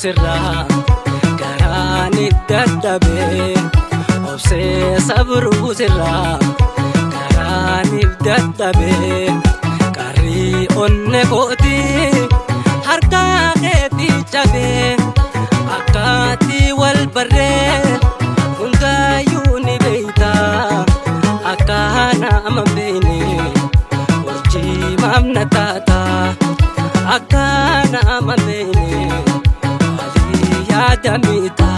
sirraa garaan dadhabee obsee sabruu sirraa garaan dadhabee qarrii onne kootii harka keetii cabee akkaatti wal barree hundaayyuu ni beeytaa akka nama beeyne urjii maamna taataa akka nama beeyne walii yaadamitaa.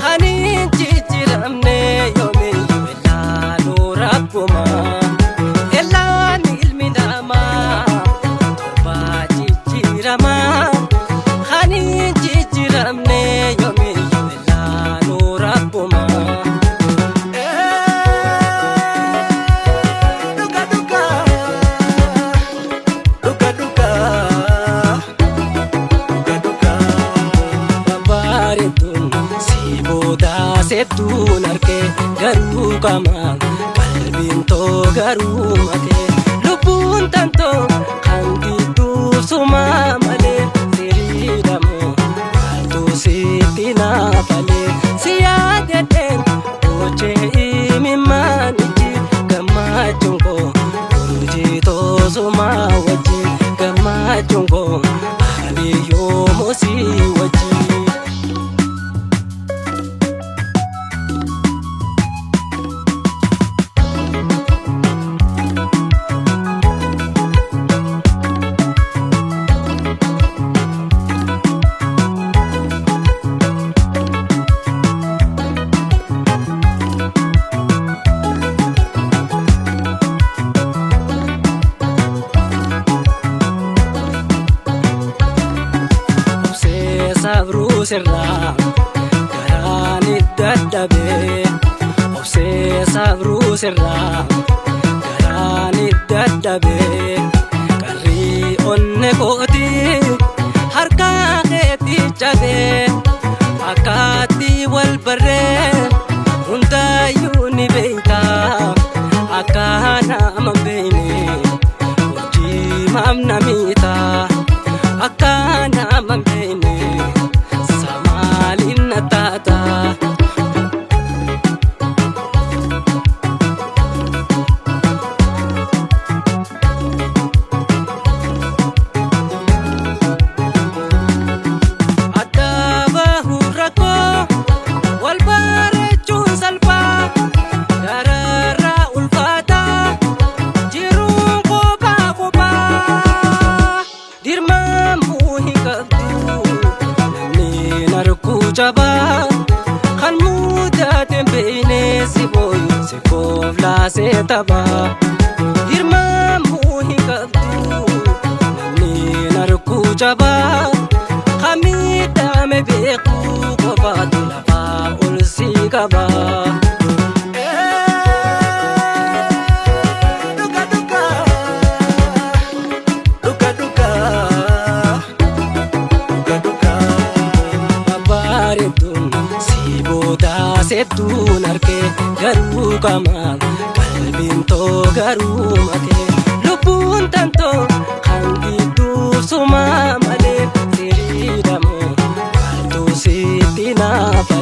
Hani jijjiiramne yoomiyyuu ilaaluu rakkuma elaan ilmi namaa torba jijjiirama hani jijjiiramne yoomiyyuu ilaaluu rakkuma. Seettuun argee garuu qaama qalbiin too garuu makee lubbuun tantoo kan gidduu sumaa malee siriidhamoo maaltu sitti naafalee si yaadadheen hojii imimmaan ijji gammachuun koo hojii too sumaa wajji gammachuun koo aliyyoo moosii wajji. Sabruu sirraa garaan dadhabee obsee sabruu sirraa garaan dadhabee qarrii onne kootii harka keetii cabee akkaatti wal barree hundaayyuu ni beeytaa akka nama beeyne urjii maamna miitaa akka nama beeyne. Jabaa kan mudaateen beeknee si booyu si kooflaasee taphaa hirmaamuu hin qabdu namni narkuu jabaa kan miidhame beekuu qofaatu lafaa ol si qabaa. Seettuun argee garuu qaama qalbiin too garuu makee lubbuun tantoo kan gidduu sumaa malee siriidhamoo maaltu sitti naafa.